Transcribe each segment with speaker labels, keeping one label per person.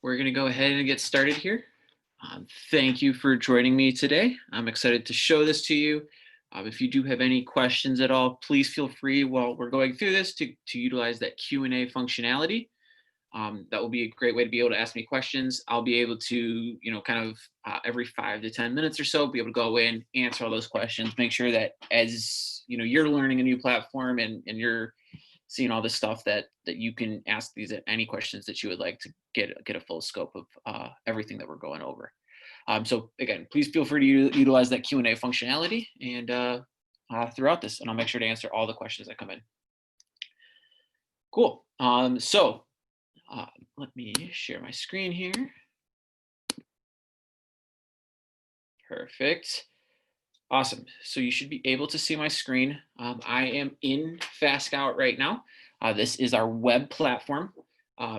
Speaker 1: We're going to go ahead and get started here. Thank you for joining me today. I'm excited to show this to you. If you do have any questions at all, please feel free while we're going through this to utilize that Q&A functionality. That will be a great way to be able to ask me questions. I'll be able to, every 5 to 10 minutes or so, be able to go in, answer all those questions, make sure that as you're learning a new platform and you're seeing all this stuff that you can ask these any questions that you would like to get a full scope of everything that we're going over. So again, please feel free to utilize that Q&A functionality and throughout this, and I'll make sure to answer all the questions that come in. Cool. Let me share my screen here. Perfect. Awesome. So you should be able to see my screen. I am in FastScout right now. This is our web platform.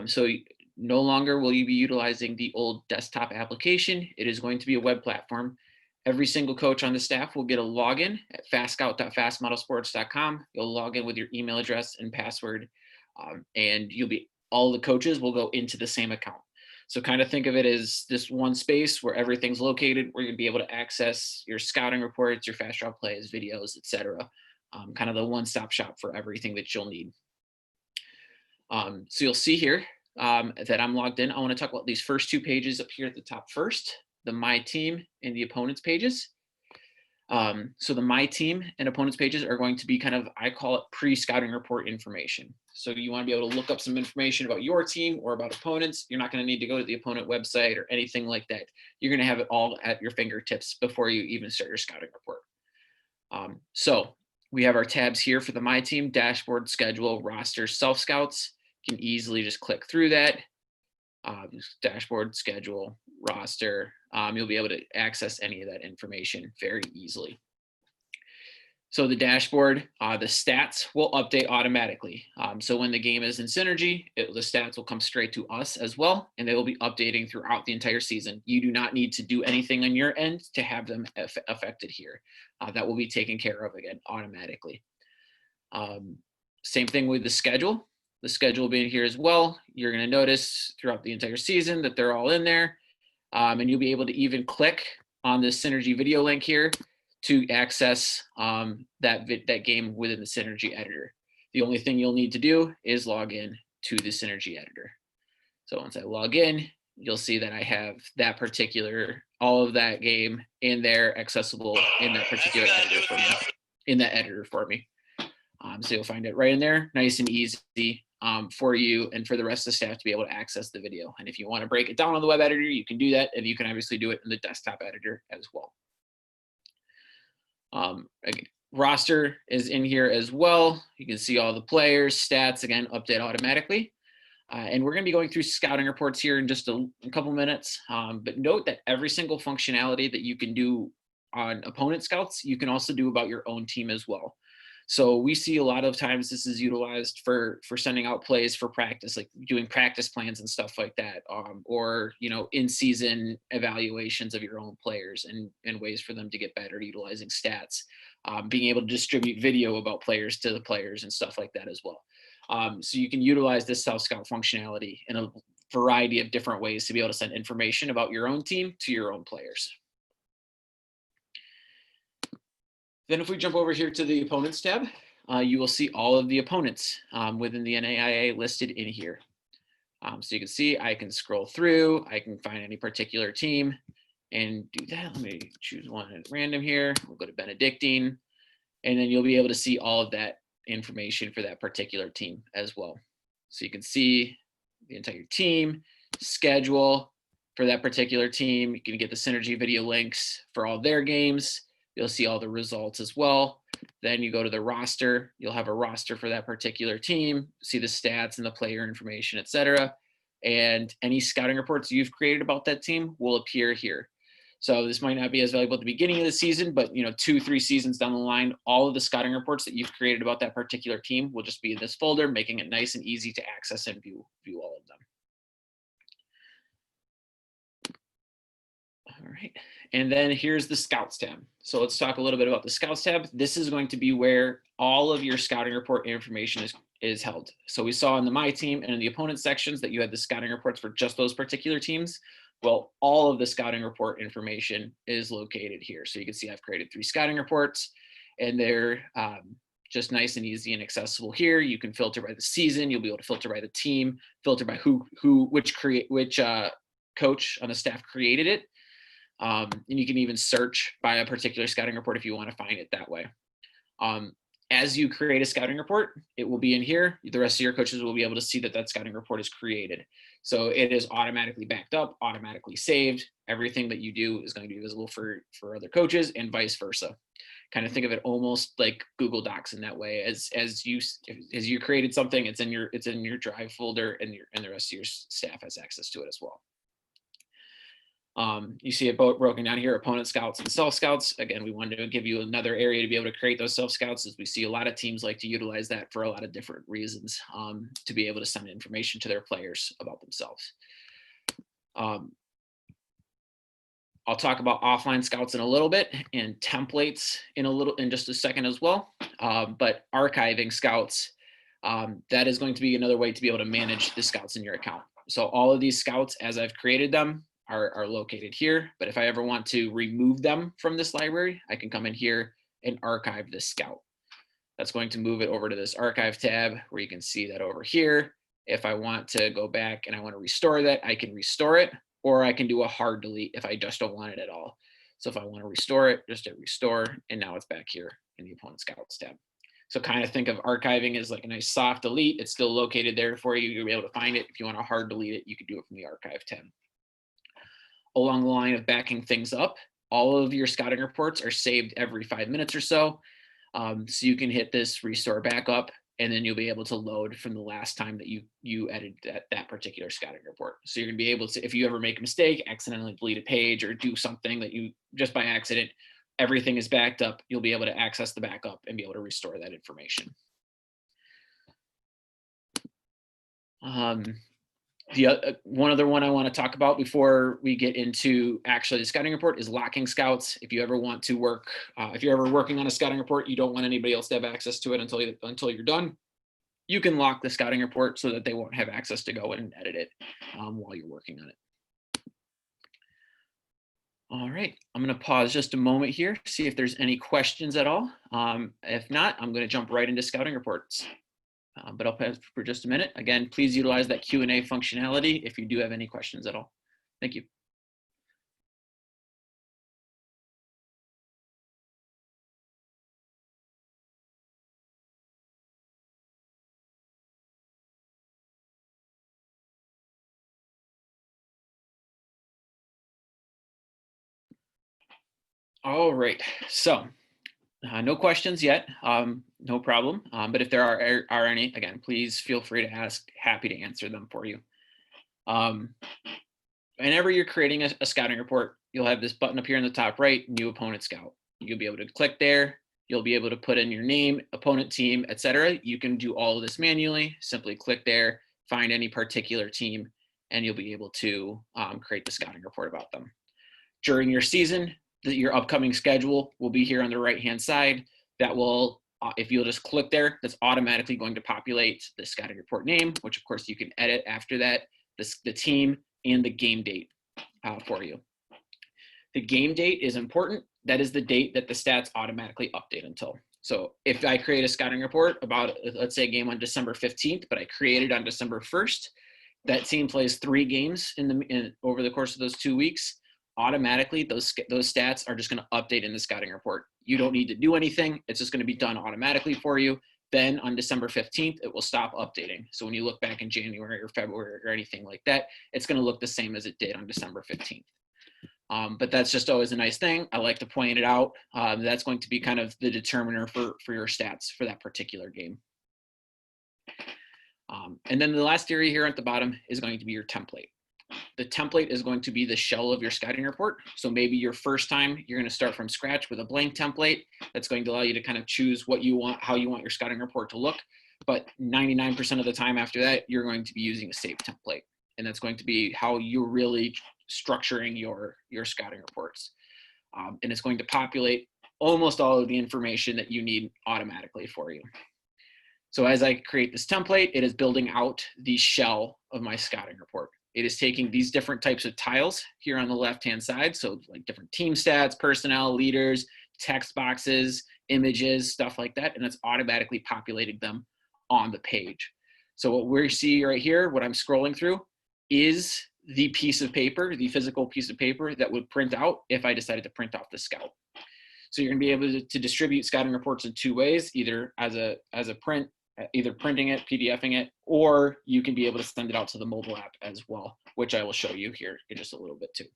Speaker 1: So no longer will you be utilizing the old desktop application. It is going to be a web platform. Every single coach on the staff will get a login at fastscout.fastmodelsports.com. You'll log in with your email address and password, and all the coaches will go into the same account. So kind of think of it as this one space where everything's located, where you're gonna be able to access your scouting reports, your fast draw plays, videos, etc. Kind of the one-stop shop for everything that you'll need. So you'll see here that I'm logged in. I want to talk about these first two pages up here at the top first, the My Team and the Opponents pages. So the My Team and Opponents pages are going to be kind of, I call it pre-scouting report information. So you want to be able to look up some information about your team or about opponents. You're not going to need to go to the opponent website or anything like that. You're going to have it all at your fingertips before you even start your scouting report. So we have our tabs here for the My Team, dashboard, schedule, roster, self-scouts. You can easily just click through that. Dashboard, schedule, roster. You'll be able to access any of that information very easily. So the dashboard, the stats will update automatically. So when the game is in Synergy, the stats will come straight to us as well, and they will be updating throughout the entire season. You do not need to do anything on your end to have them affected here. That will be taken care of again automatically. Same thing with the schedule. The schedule being here as well. You're going to notice throughout the entire season that they're all in there. And you'll be able to even click on this Synergy video link here to access that game within the Synergy editor. The only thing you'll need to do is log in to the Synergy editor. So once I log in, you'll see that I have that particular, all of that game in there accessible in that particular editor for me, so you'll find it right in there, nice and easy for you and for the rest of the staff to be able to access the video. And if you want to break it down on the web editor, you can do that, and you can obviously do it in the desktop editor as well. Again, roster is in here as well. You can see all the players, stats, again, update automatically. And we're going to be going through scouting reports here in just a couple minutes. But note that every single functionality that you can do on opponent scouts, you can also do about your own team as well. So we see a lot of times this is utilized for sending out plays for practice, like doing practice plans and stuff like that, or in-season evaluations of your own players and ways for them to get better utilizing stats, being able to distribute video about players to the players and stuff like that as well. So you can utilize this self-scout functionality in a variety of different ways to be able to send information about your own team to your own players. Then if we jump over here to the opponents tab, you will see all of the opponents within the NAIA listed in here. So you can see I can scroll through, I can find any particular team and do that. Let me choose one at random here. We'll go to Benedictine, and then you'll be able to see all of that information for that particular team as well. So you can see the entire team, schedule for that particular team. You can get the Synergy video links for all their games. You'll see all the results as well. Then you go to the roster. You'll have a roster for that particular team, see the stats and the player information, etc. And any scouting reports you've created about that team will appear here. So this might not be as valuable at the beginning of the season, but 2-3 seasons down the line, all of the scouting reports that you've created about that particular team will just be in this folder, making it nice and easy to access and view all of them. All right. And then here's the Scouts tab. So let's talk a little bit about the Scouts tab. This is going to be where all of your scouting report information is held. So we saw in the My Team and in the opponent sections that you had the scouting reports for just those particular teams. Well, all of the scouting report information is located here. So you can see I've created 3 scouting reports, and they're just nice and easy and accessible here. You can filter by the season. You'll be able to filter by the team, filter by which coach on the staff created it. And you can even search by a particular scouting report if you want to find it that way. As you create a scouting report, it will be in here. The rest of your coaches will be able to see that that scouting report is created. So it is automatically backed up, automatically saved. Everything that you do is going to be visible for other coaches and vice versa. Kind of think of it almost like Google Docs in that way. As you created something, it's in your Drive folder, and the rest of your staff has access to it as well. You see it broken down here, opponent scouts and self scouts. Again, we wanted to give you another area to be able to create those self scouts, as we see a lot of teams like to utilize that for a lot of different reasons, to be able to send information to their players about themselves. I'll talk about offline scouts in a little bit, and templates in just a second as well. But archiving scouts, that is going to be another way to be able to manage the scouts in your account. So all of these scouts, as I've created them, are located here. But if I ever want to remove them from this library, I can come in here and archive this scout. That's going to move it over to this archive tab, where you can see that over here. If I want to go back and I want to restore that, I can restore it, or I can do a hard delete if I just don't want it at all. So if I want to restore it, just hit restore, and now it's back here in the opponent scouts tab. So kind of think of archiving as like a nice soft delete. It's still located there for you. You'll be able to find it. If you want to hard delete it, you can do it from the archive tab. Along the line of backing things up, all of your scouting reports are saved every 5 minutes or so. So you can hit this restore backup, and then you'll be able to load from the last time that you edited that particular scouting report. So you're gonna be able to, if you ever make a mistake, accidentally delete a page or do something that you just by accident, everything is backed up. You'll be able to access the backup and be able to restore that information. One other one I want to talk about before we get into actually the scouting report is locking scouts. If you ever want to work, if you're ever working on a scouting report, you don't want anybody else to have access to it until you're done, you can lock the scouting report so that they won't have access to go in and edit it while you're working on it. All right, I'm going to pause just a moment here, see if there's any questions at all. If not, I'm going to jump right into scouting reports. But I'll pause for just a minute. Again, please utilize that Q&A functionality if you do have any questions at all. Thank you. All right, so no questions yet, no problem. But if there are any, again, please feel free to ask. Happy to answer them for you. Whenever you're creating a scouting report, you'll have this button up here in the top right, new opponent scout. You'll be able to click there. You'll be able to put in your name, opponent team, etc. You can do all of this manually. Simply click there, find any particular team, and you'll be able to create the scouting report about them. During your season, your upcoming schedule will be here on the right-hand side. That will, if you'll just click there, that's automatically going to populate the scouting report name, which of course you can edit after that, the team and the game date for you. The game date is important. That is the date that the stats automatically update until. So if I create a scouting report about, let's say, a game on December 15th, but I created on December 1st, that team plays 3 games over the course of those 2 weeks. Automatically, those stats are just going to update in the scouting report. You don't need to do anything. It's just going to be done automatically for you. Then on December 15th, it will stop updating. So when you look back in January or February or anything like that, it's going to look the same as it did on December 15th. But that's just always a nice thing. I like to point it out. That's going to be kind of the determiner for your stats for that particular game. And then the last area here at the bottom is going to be your template. The template is going to be the shell of your scouting report. So maybe your first time, you're going to start from scratch with a blank template. That's going to allow you to kind of choose what you want, how you want your scouting report to look. But 99% of the time after that, you're going to be using a saved template. And that's going to be how you're really structuring your scouting reports. And it's going to populate almost all of the information that you need automatically for you. So as I create this template, it is building out the shell of my scouting report. It is taking these different types of tiles here on the left-hand side. So like different team stats, personnel, leaders, text boxes, images, stuff like that. And it's automatically populating them on the page. So what we see right here, what I'm scrolling through, is the piece of paper, the physical piece of paper that would print out if I decided to print off the scout. So you're gonna be able to distribute scouting reports in two ways, either as a print, either printing it, PDFing it, or you can be able to send it out to the mobile app as well, which I will show you here in just a little bit too.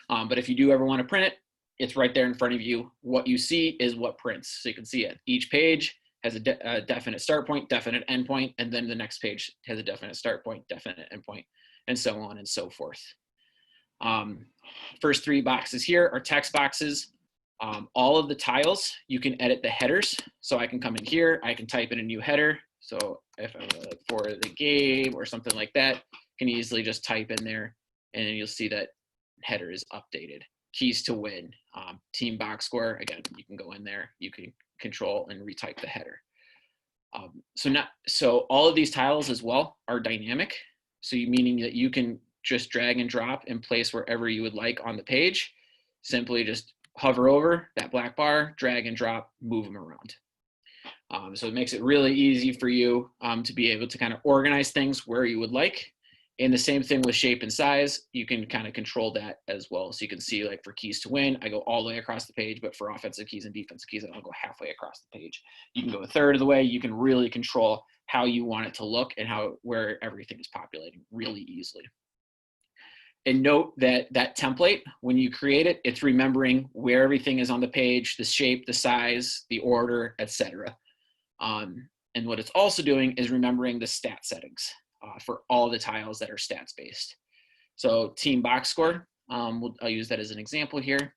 Speaker 1: But if you do ever want to print it, it's right there in front of you. What you see is what prints. So you can see it. Each page has a definite start point, definite end point, and then the next page has a definite start point, definite end point, and so on and so forth. First three boxes here are text boxes. All of the tiles, you can edit the headers. So I can come in here, I can type in a new header. So if I'm for the game or something like that, can easily just type in there and then you'll see that header is updated. Keys to win, team box score. Again, you can go in there, you can control and retype the header. So all of these tiles as well are dynamic. So meaning that you can just drag and drop and place wherever you would like on the page. Simply just hover over that black bar, drag and drop, move them around. So it makes it really easy for you to be able to kind of organize things where you would like. And the same thing with shape and size, you can kind of control that as well. So you can see like for keys to win, I go all the way across the page, but for offensive keys and defensive keys, I don't go halfway across the page. You can go a third of the way. You can really control how you want it to look and where everything is populating really easily. And note that that template, when you create it, it's remembering where everything is on the page, the shape, the size, the order, etc. And what it's also doing is remembering the stat settings for all the tiles that are stats based. So team box score, I'll use that as an example here.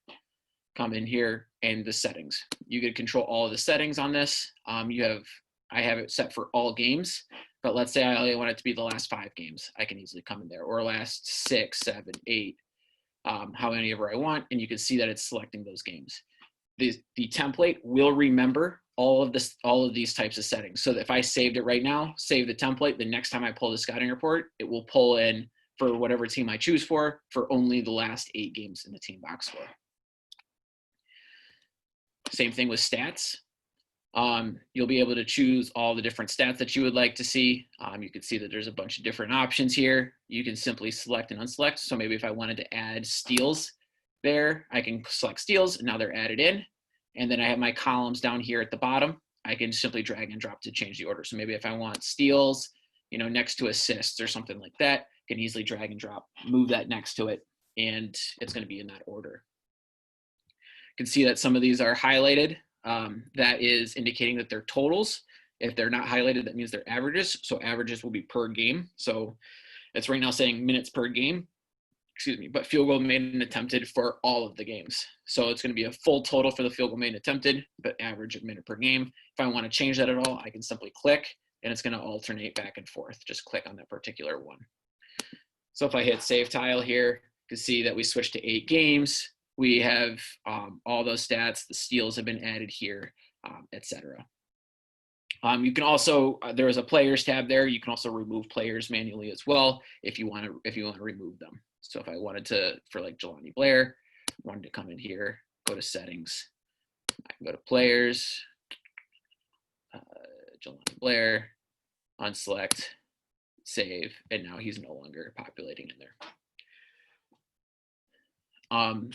Speaker 1: Come in here and the settings. You can control all of the settings on this. I have it set for all games, but let's say I only want it to be the last 5 games. I can easily come in there, or last 6, 7, 8, how many ever I want, and you can see that it's selecting those games. The template will remember all of these types of settings. So that if I saved it right now, save the template, the next time I pull the scouting report, it will pull in for whatever team I choose for only the last 8 games in the team box score. Same thing with stats. You'll be able to choose all the different stats that you would like to see. You can see that there's a bunch of different options here. You can simply select and unselect. So maybe if I wanted to add steals there, I can select steals and now they're added in. And then I have my columns down here at the bottom. I can simply drag and drop to change the order. So maybe if I want steals, next to assists or something like that, I can easily drag and drop, move that next to it, and it's going to be in that order. You can see that some of these are highlighted. That is indicating that they're totals. If they're not highlighted, that means they're averages. So averages will be per game. So it's right now saying minutes per game, but field goal made and attempted for all of the games. So it's going to be a full total for the field goal made and attempted, but average of minute per game. If I want to change that at all, I can simply click and it's going to alternate back and forth. Just click on that particular one. So if I hit save tile here, you can see that we switched to 8 games. We have all those stats, the steals have been added here, etc. You can also, there is a players tab there. You can also remove players manually as well if you want to remove them. So if I wanted to, for like Jelani Blair, wanted to come in here, go to settings, I can go to players, Jelani Blair, unselect, save, and now he's no longer populating in there.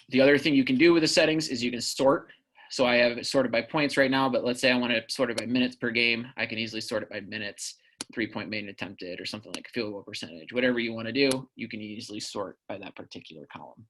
Speaker 1: The other thing you can do with the settings is you can sort. So I have it sorted by points right now, but let's say I want to sort it by minutes per game. I can easily sort it by minutes, 3-point made and attempted, or something like field goal percentage. Whatever you want to do, you can easily sort by that particular column.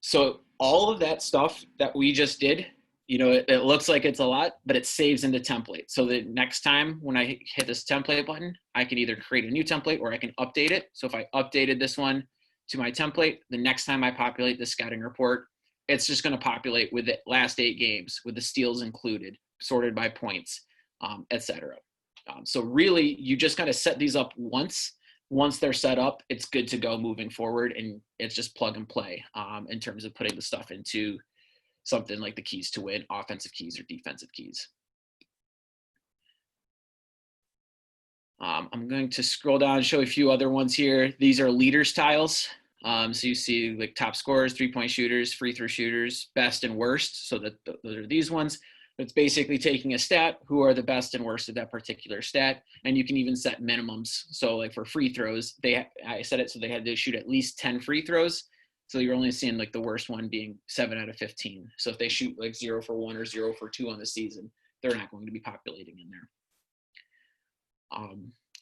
Speaker 1: So all of that stuff that we just did, it looks like it's a lot, but it saves in the template. So the next time when I hit this template button, I can either create a new template or I can update it. So if I updated this one to my template, the next time I populate the scouting report, it's just going to populate with the last 8 games with the steals included, sorted by points, etc. So really, you just kind of set these up once. Once they're set up, it's good to go moving forward, and it's just plug and play in terms of putting the stuff into something like the keys to win, offensive keys or defensive keys. I'm going to scroll down and show a few other ones here. These are leaders tiles. So you see like top scorers, 3-point shooters, free throw shooters, best and worst. So those are these ones. It's basically taking a stat, who are the best and worst of that particular stat. And you can even set minimums. So like for free throws, I set it so they had to shoot at least 10 free throws. So you're only seeing like the worst one being 7 out of 15. So if they shoot like 0 for 1 or 0 for 2 on the season, they're not going to be populating in there.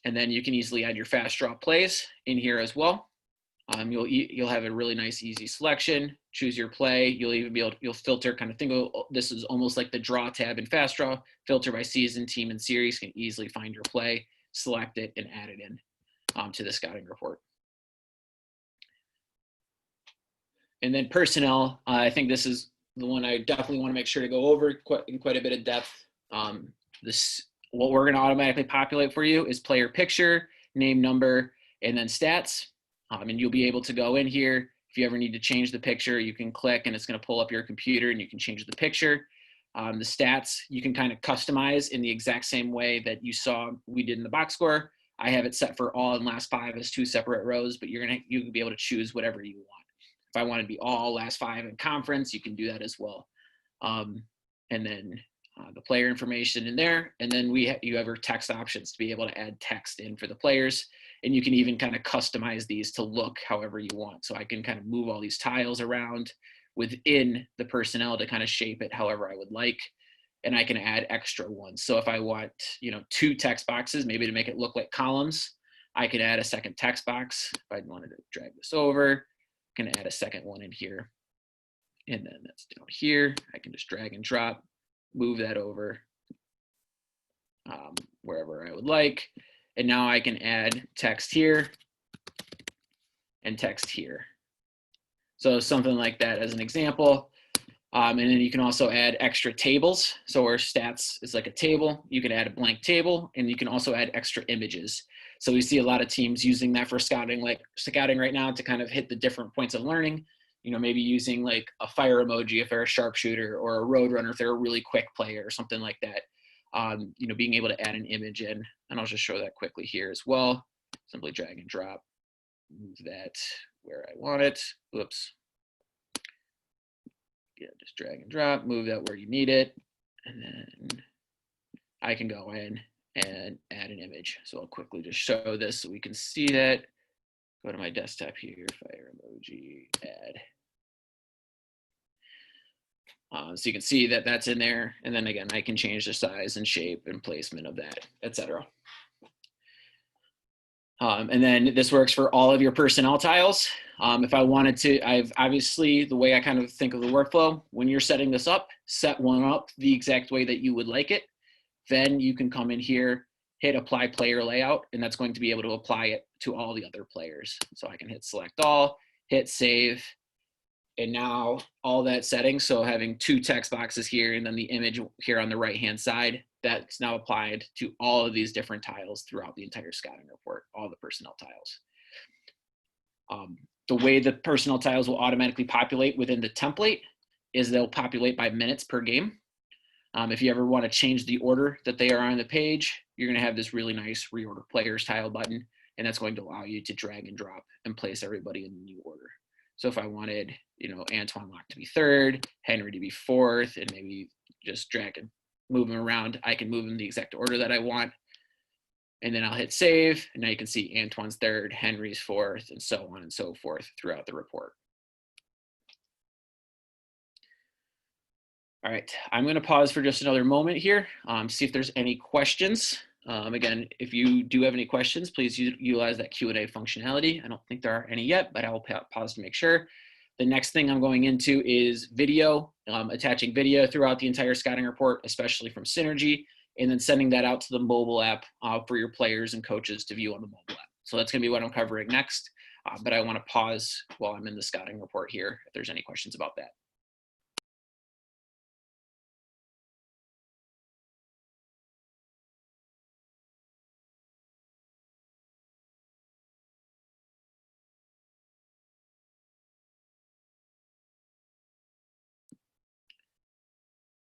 Speaker 1: And then you can easily add your fast draw plays in here as well. You'll have a really nice, easy selection. Choose your play. You'll even be able you'll filter, kind of think of this is almost like the draw tab in fast draw. Filter by season, team, and series. You can easily find your play, select it, and add it in to the scouting report. And then personnel. I think this is the one I definitely want to make sure to go over in quite a bit of depth. What we're going to automatically populate for you is player picture, name, number, and then stats. And you'll be able to go in here. If you ever need to change the picture, you can click and it's going to pull up your computer and you can change the picture. The stats you can kind of customize in the exact same way that you saw we did in the box score. I have it set for all and last 5 as 2 separate rows, but you can be able to choose whatever you want. If I want to be all last 5 in conference, you can do that as well. And then the player information in there, and then you have your text options to be able to add text in for the players, and you can even kind of customize these to look however you want. So I can kind of move all these tiles around within the personnel to kind of shape it however I would like, and I can add extra ones. So if I want 2 text boxes, maybe to make it look like columns, I can add a second text box. If I wanted to drag this over, I can add a second one in here, and then that's down here. I can just drag and drop, move that over wherever I would like. And now I can add text here and text here. So something like that as an example. And then you can also add extra tables. So our stats is like a table. You can add a blank table, and you can also add extra images. So we see a lot of teams using that for scouting, like scouting right now, to kind of hit the different points of learning. Maybe using like a fire emoji if they're a sharpshooter, or a road runner if they're a really quick player or something like that. Being able to add an image in, and I'll just show that quickly here as well. Simply drag and drop, move that where I want it. Whoops. Yeah, just drag and drop, move that where you need it, and then I can go in and add an image. So I'll quickly just show this so we can see that. Go to my desktop here, fire emoji, add. So you can see that that's in there. And then again, I can change the size and shape and placement of that, etc. And then this works for all of your personnel tiles. If I wanted to, obviously the way I kind of think of the workflow, when you're setting this up, set one up the exact way that you would like it. Then you can come in here, hit apply player layout, and that's going to be able to apply it to all the other players. So I can hit select all, hit save, and now all that settings, so having 2 text boxes here and then the image here on the right-hand side, that's now applied to all of these different tiles throughout the entire scouting report, all the personnel tiles. The way the personnel tiles will automatically populate within the template is they'll populate by minutes per game. If you ever want to change the order that they are on the page, you're going to have this really nice reorder players tile button, and that's going to allow you to drag and drop and place everybody in the new order. So if I wanted, Antoine Locke to be 3rd, Henry to be 4th, and maybe just drag and move them around, I can move them the exact order that I want. And then I'll hit save, and now you can see Antoine's 3rd, Henry's 4th, and so on and so forth throughout the report. All right, I'm going to pause for just another moment here, see if there's any questions. Again, if you do have any questions, please utilize that Q&A functionality. I don't think there are any yet, but I will pause to make sure. The next thing I'm going into is video, attaching video throughout the entire scouting report, especially from Synergy, and then sending that out to the mobile app for your players and coaches to view on the mobile app. So that's going to be what I'm covering next, but I want to pause while I'm in the scouting report here if there's any questions about that.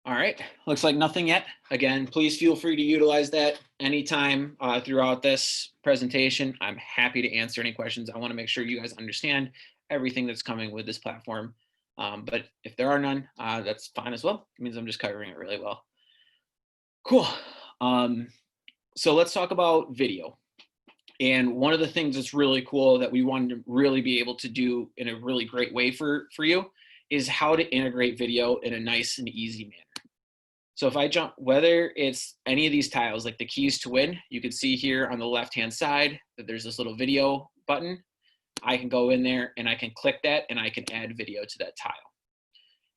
Speaker 1: All right, looks like nothing yet. Again, please feel free to utilize that anytime throughout this presentation. I'm happy to answer any questions. I want to make sure you guys understand everything that's coming with this platform. But if there are none, that's fine as well. It means I'm just covering it really well. Cool. So let's talk about video. And one of the things that's really cool that we wanted to really be able to do in a really great way for you is how to integrate video in a nice and easy manner. So if I jump, whether it's any of these tiles, like the keys to win, you can see here on the left-hand side that there's this little video button. I can go in there and I can click that and I can add video to that tile.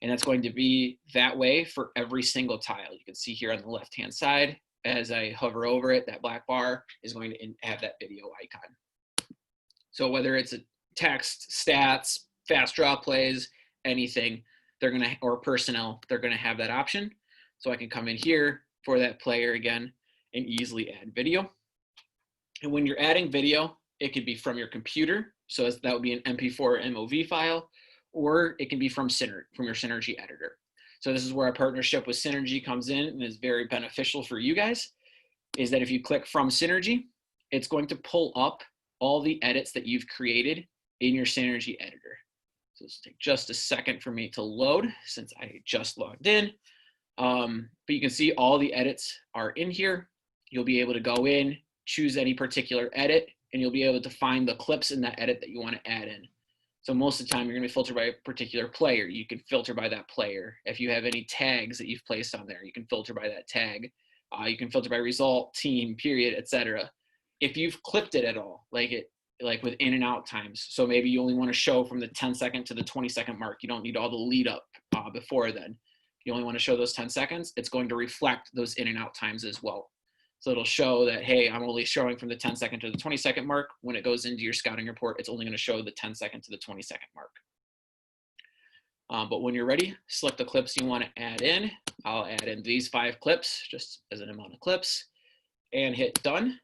Speaker 1: And that's going to be that way for every single tile. You can see here on the left-hand side, as I hover over it, that black bar is going to have that video icon. So whether it's a text, stats, fast draw plays, anything, they're gonna, or personnel, they're gonna have that option. So I can come in here for that player again and easily add video. And when you're adding video, it could be from your computer. So that would be an MP4 or MOV file, or it can be from your Synergy editor. So this is where our partnership with Synergy comes in and is very beneficial for you guys, is that if you click from Synergy, it's going to pull up all the edits that you've created in your Synergy editor. So this will take just a second for me to load since I just logged in. But you can see all the edits are in here. You'll be able to go in, choose any particular edit, and you'll be able to find the clips in that edit that you want to add in. So most of the time you're going to filter by a particular player. You can filter by that player. If you have any tags that you've placed on there, you can filter by that tag. You can filter by result, team, period, etc. If you've clipped it at all, like with in and out times, so maybe you only want to show from the 10-second to the 20-second mark. You don't need all the lead up before then. You only want to show those 10 seconds. It's going to reflect those in and out times as well. So it'll show that, hey, I'm only showing from the 10-second to the 20-second mark. When it goes into your scouting report, it's only going to show the 10-second to the 20-second mark. But when you're ready, select the clips you want to add in. I'll add in these 5 clips just as an amount of clips and hit done.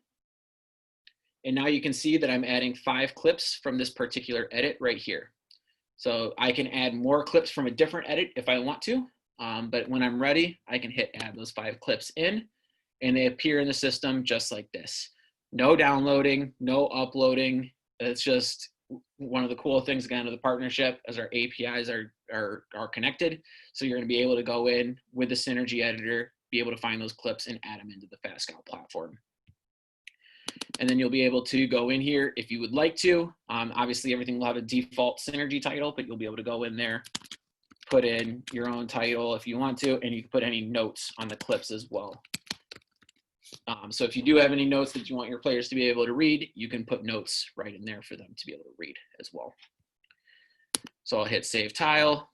Speaker 1: And now you can see that I'm adding 5 clips from this particular edit right here. So I can add more clips from a different edit if I want to. But when I'm ready, I can hit add those 5 clips in and they appear in the system just like this. No downloading, no uploading. It's just one of the cool things again of the partnership as our APIs are connected. So you're going to be able to go in with the Synergy editor, be able to find those clips and add them into the FastScout platform. And then you'll be able to go in here if you would like to. Obviously everything will have a default Synergy title, but you'll be able to go in there, put in your own title if you want to, and you can put any notes on the clips as well. So if you do have any notes that you want your players to be able to read, you can put notes right in there for them to be able to read as well. So I'll hit save tile.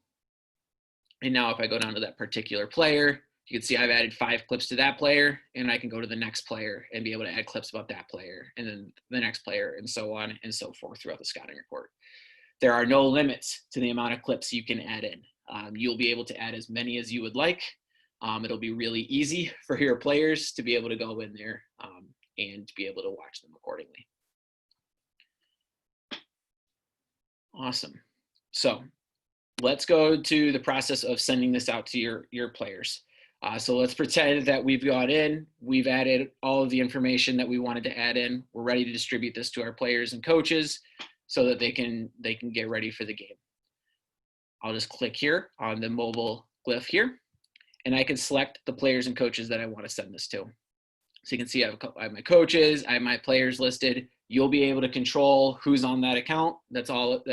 Speaker 1: And now if I go down to that particular player, you can see I've added 5 clips to that player, and I can go to the next player and be able to add clips about that player, and then the next player, and so on and so forth throughout the scouting report. There are no limits to the amount of clips you can add in. You'll be able to add as many as you would like. It'll be really easy for your players to be able to go in there and to be able to watch them accordingly. Awesome. So let's go to the process of sending this out to your players. So let's pretend that we've got in, we've added all of the information that we wanted to add in. We're ready to distribute this to our players and coaches so that they can get ready for the game. I'll just click here on the mobile glyph here, and I can select the players and coaches that I want to send this to. So you can see I have my coaches, I have my players listed. You'll be able to control who's on that account. That's all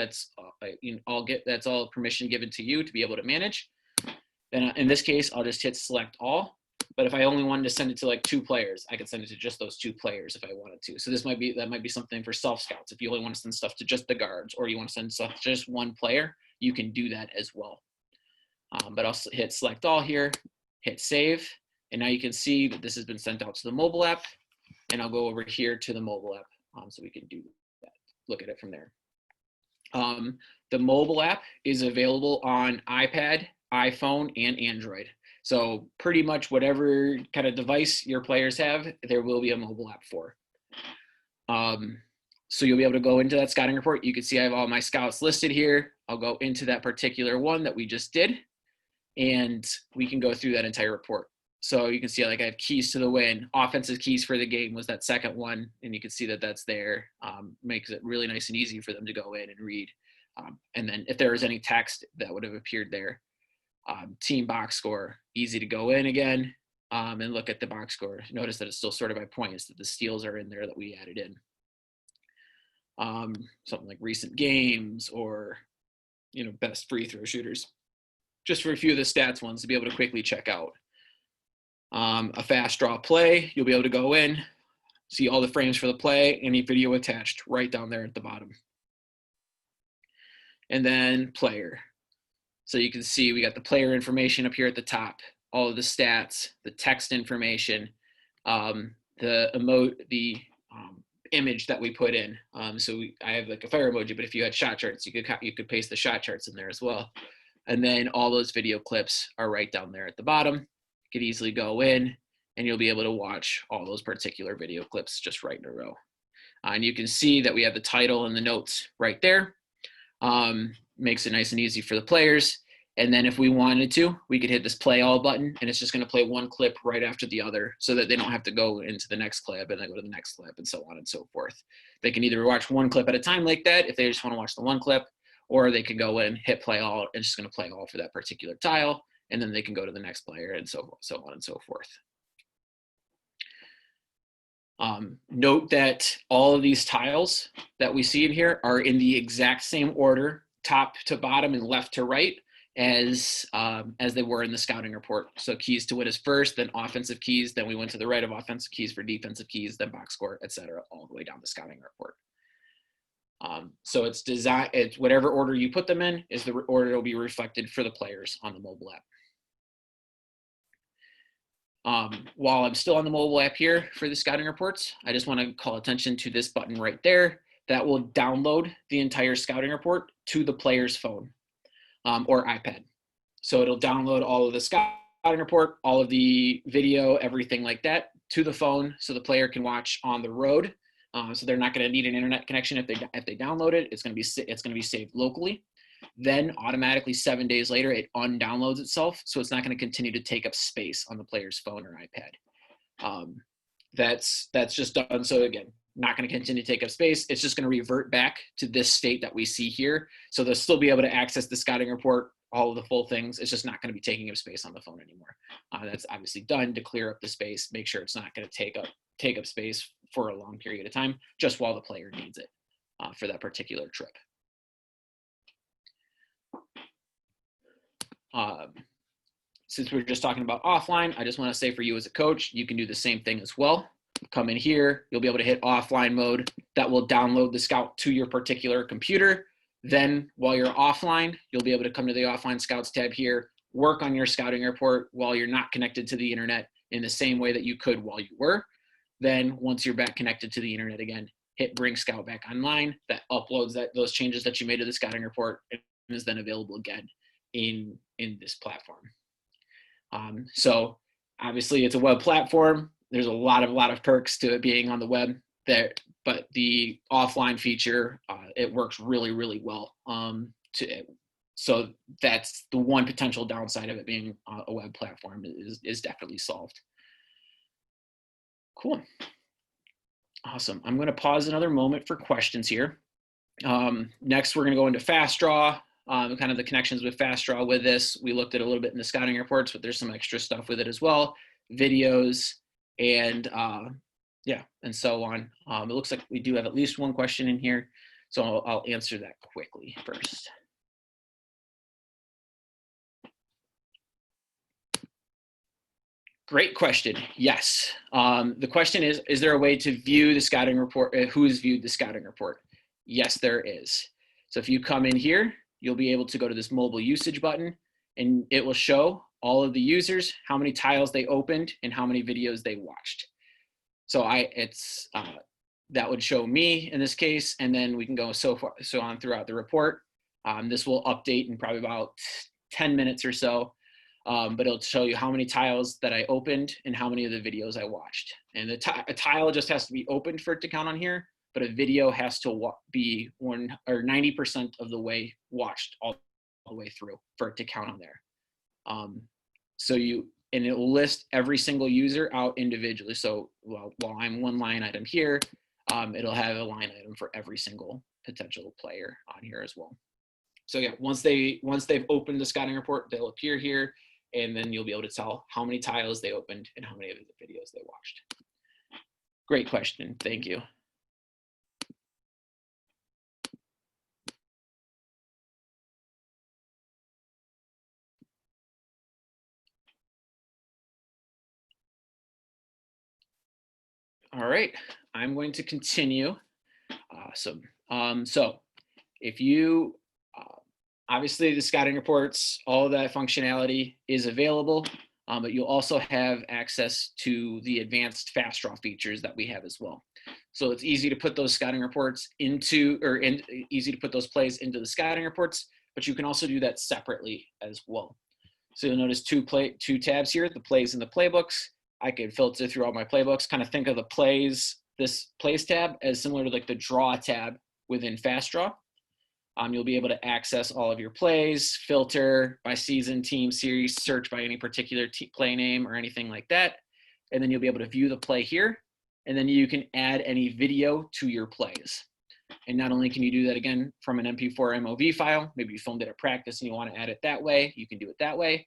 Speaker 1: permission given to you to be able to manage. Then in this case, I'll just hit select all. But if I only wanted to send it to like 2 players, I could send it to just those 2 players if I wanted to. So that might be something for self scouts. If you only want to send stuff to just the guards, or you want to send stuff to just 1 player, you can do that as well. But I'll hit select all here, hit save, and now you can see that this has been sent out to the mobile app. And I'll go over here to the mobile app so we can do that, look at it from there. The mobile app is available on iPad, iPhone, and Android. So pretty much whatever kind of device your players have, there will be a mobile app for. So you'll be able to go into that scouting report. You can see I have all my scouts listed here. I'll go into that particular one that we just did. and we can go through that entire report. So you can see like I have keys to the win. Offensive keys for the game was that second one, and you can see that that's there. Makes it really nice and easy for them to go in and read. And then if there was any text, that would have appeared there. Team box score, easy to go in again and look at the box score. Notice that it's still sorted by points, that the steals are in there that we added in. Something like recent games or, you know, best free throw shooters, just for a few of the stats ones to be able to quickly check out. A fast draw play, you'll be able to go in, see all the frames for the play, any video attached right down there at the bottom. And then player. So you can see we got the player information up here at the top, all of the stats, the text information, the image that we put in. I have like a fire emoji, but if you had shot charts, you could paste the shot charts in there as well. And then all those video clips are right down there at the bottom. You could easily go in and you'll be able to watch all those particular video clips just right in a row. And you can see that we have the title and the notes right there. Makes it nice and easy for the players. And then if we wanted to, we could hit this play all button, and it's just going to play one clip right after the other so that they don't have to go into the next clip and then go to the next clip and so on and so forth. They can either watch one clip at a time like that if they just want to watch the one clip, or they can go in, hit play all, and it's just going to play all for that particular tile, and then they can go to the next player and so on and so forth. Note that all of these tiles that we see in here are in the exact same order, top to bottom and left to right, as they were in the scouting report. So keys to win is first, then offensive keys, then we went to the right of offensive keys for defensive keys, then box score, etc., all the way down the scouting report. So it's designed, it's whatever order you put them in is the order that will be reflected for the players on the mobile app. While I'm still on the mobile app here for the scouting reports, I just want to call attention to this button right there that will download the entire scouting report to the player's phone or iPad. So it'll download all of the scouting report, all of the video, everything like that to the phone so the player can watch on the road. So they're not going to need an internet connection if they download it. It's going to be saved locally. Then automatically 7 days later, it undownloads itself. So it's not going to continue to take up space on the player's phone or iPad. That's just done. So again, not going to continue to take up space. It's just going to revert back to this state that we see here. So they'll still be able to access the scouting report, all of the full things. It's just not going to be taking up space on the phone anymore. That's obviously done to clear up the space, make sure it's not going to take up space for a long period of time, just while the player needs it for that particular trip. Since we're just talking about offline, I just want to say for you as a coach, you can do the same thing as well. Come in here, you'll be able to hit offline mode. That will download the scout to your particular computer. Then while you're offline, you'll be able to come to the offline scouts tab here, work on your scouting report while you're not connected to the internet in the same way that you could while you were. Then once you're back connected to the internet again, hit bring scout back online. That uploads those changes that you made to the scouting report and is then available again in this platform. So obviously it's a web platform. There's a lot of perks to it being on the web there, but the offline feature, it works really, really well. So that's the one potential downside of it being a web platform is definitely solved. Cool. Awesome. I'm going to pause another moment for questions here. Next, we're going to go into FastDraw. Kind of the connections with FastDraw with this. We looked at a little bit in the scouting reports, but there's some extra stuff with it as well. Videos and and so on. It looks like we do have at least one question in here, so I'll answer that quickly first. Great question. Yes. The question is there a way to view the scouting report? Who's viewed the scouting report? Yes, there is. So if you come in here, you'll be able to go to this mobile usage button, and it will show all of the users, how many tiles they opened, and how many videos they watched. So that would show me in this case, and then we can go so on throughout the report. This will update in probably about 10 minutes or so, but it'll show you how many tiles that I opened and how many of the videos I watched. And a tile just has to be opened for it to count on here, but a video has to be 90% of the way watched all the way through for it to count on there. And it will list every single user out individually. So while I'm one line item here, it'll have a line item for every single potential player on here as well. So yeah, once they've opened the scouting report, they'll appear here, and then you'll be able to tell how many tiles they opened and how many of the videos they watched. Great question, thank you. All right, I'm going to continue. Awesome. So if you, obviously the scouting reports, all of that functionality is available, but you'll also have access to the advanced fast draw features that we have as well. So it's easy to put those scouting reports into, easy to put those plays into the scouting reports, but you can also do that separately as well. So you'll notice two tabs here, the plays and the playbooks. I can filter through all my playbooks, kind of think of the plays, this plays tab as similar to like the draw tab within fast draw. You'll be able to access all of your plays, filter by season, team, series, search by any particular play name or anything like that. And then you'll be able to view the play here. And then you can add any video to your plays. And not only can you do that again from an MP4 MOV file, maybe you filmed it at practice and you want to add it that way, you can do it that way.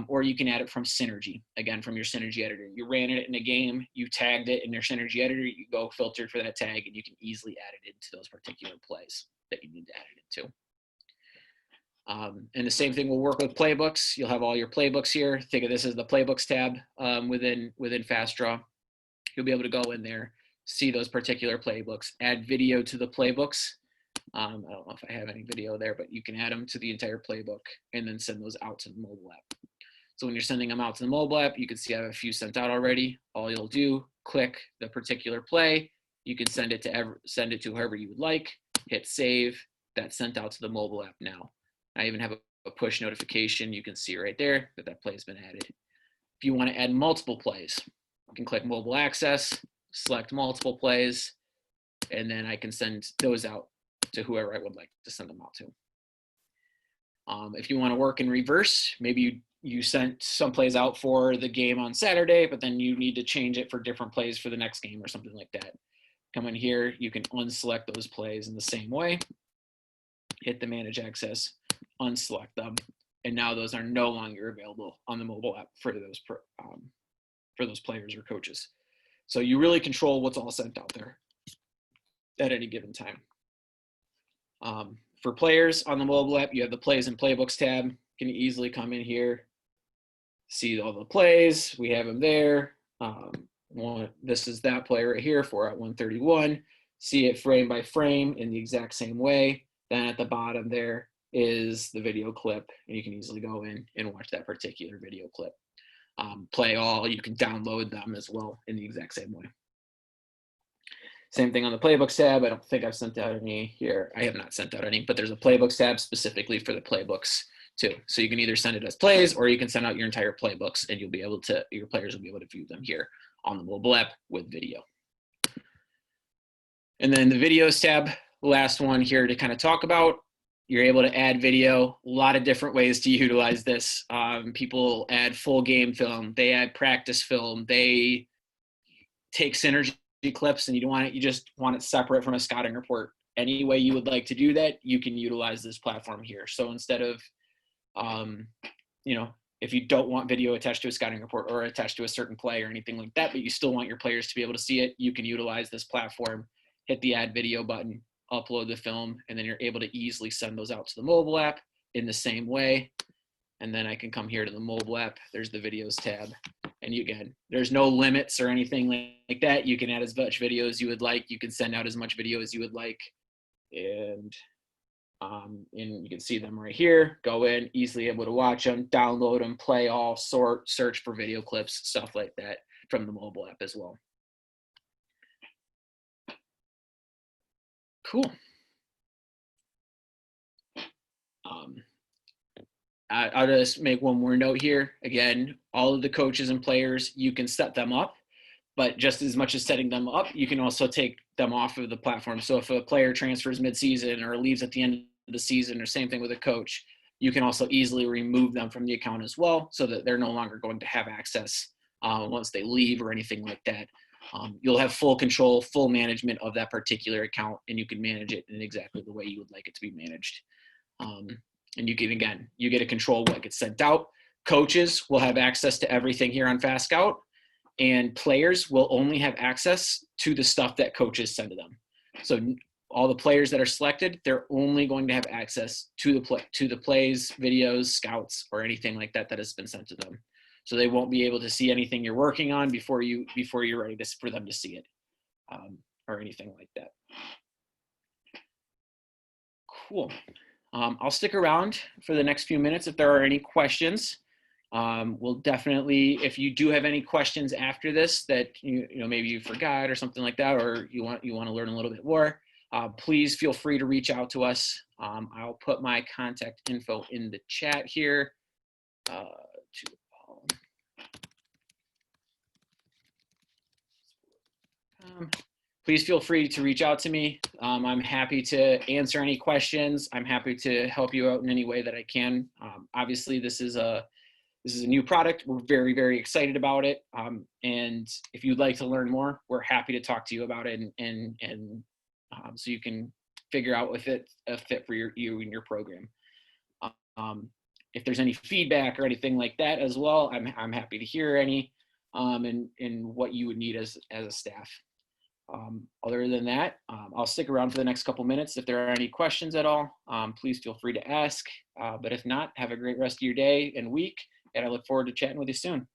Speaker 1: Or you can add it from Synergy, again, from your Synergy editor. You ran it in a game, you tagged it in your Synergy editor, you go filter for that tag, and you can easily add it into those particular plays that you need to add it into. And the same thing will work with playbooks. You'll have all your playbooks here. Think of this as the playbooks tab within FastDraw. You'll be able to go in there, see those particular playbooks, add video to the playbooks. I don't know if I have any video there, but you can add them to the entire playbook and then send those out to the mobile app. So when you're sending them out to the mobile app, you can see I have a few sent out already. All you'll do, click the particular play. You can send it to whoever you would like, hit save. That's sent out to the mobile app now. I even have a push notification. You can see right there that play has been added. If you want to add multiple plays, you can click mobile access, select multiple plays, and then I can send those out to whoever I would like to send them out to. If you want to work in reverse, maybe you sent some plays out for the game on Saturday, but then you need to change it for different plays for the next game or something like that. Come in here, you can unselect those plays in the same way, hit the manage access, unselect them, and now those are no longer available on the mobile app for those players or coaches. So you really control what's all sent out there at any given time. For players on the mobile app, you have the plays and playbooks tab. You can easily come in here, see all the plays. We have them there. This is that play right here, 4 at 131. See it frame by frame in the exact same way. Then at the bottom there is the video clip, and you can easily go in and watch that particular video clip. Play all, you can download them as well in the exact same way. Same thing on the playbooks tab. I don't think I've sent out any here. I have not sent out any, but there's a playbooks tab specifically for the playbooks too. So you can either send it as plays or you can send out your entire playbooks and your players will be able to view them here on the mobile app with video. And then the videos tab, last one here to kind of talk about. You're able to add video, a lot of different ways to utilize this. People add full game film, they add practice film, they take Synergy clips and you just want it separate from a scouting report. Any way you would like to do that, you can utilize this platform here. So instead of, if you don't want video attached to a scouting report or attached to a certain play or anything like that, but you still want your players to be able to see it, you can utilize this platform, hit the add video button, upload the film, and then you're able to easily send those out to the mobile app in the same way. And then I can come here to the mobile app. There's the videos tab. And again, there's no limits or anything like that. You can add as much video as you would like. You can send out as much video as you would like. And you can see them right here. Go in, easily able to watch them, download them, play all, search for video clips, stuff like that from the mobile app as well. Cool. I'll just make one more note here. Again, all of the coaches and players, you can set them up, but just as much as setting them up, you can also take them off of the platform. So if a player transfers mid-season or leaves at the end of the season, or same thing with a coach, you can also easily remove them from the account as well, so that they're no longer going to have access once they leave or anything like that. You'll have full control, full management of that particular account, and you can manage it in exactly the way you would like it to be managed. And you can, again, you get to control what gets sent out. Coaches will have access to everything here on FastScout, and players will only have access to the stuff that coaches send to them. So all the players that are selected, they're only going to have access to the plays, videos, scouts, or anything like that that has been sent to them. So they won't be able to see anything you're working on before you're ready for them to see it, or anything like that. Cool. I'll stick around for the next few minutes if there are any questions. We'll definitely, if you do have any questions after this that you know maybe you forgot or something like that, or you want to learn a little bit more, please feel free to reach out to us. I'll put my contact info in the chat here. Please feel free to reach out to me. I'm happy to answer any questions. I'm happy to help you out in any way that I can. Obviously, this is a new product. We're very, very excited about it. And if you'd like to learn more, we're happy to talk to you about it, and so you can figure out if it's a fit for you and your program. If there's any feedback or anything like that as well, I'm happy to hear any, and what you would need as a staff. Other than that, I'll stick around for the next couple minutes. If there are any questions at all, please feel free to ask. But if not, have a great rest of your day and week, and I look forward to chatting with you soon.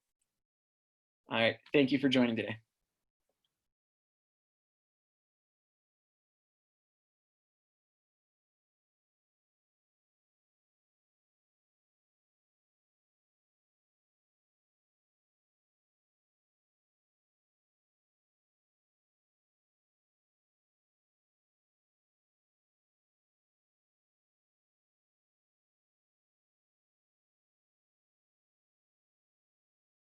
Speaker 1: All right, thank you for joining today.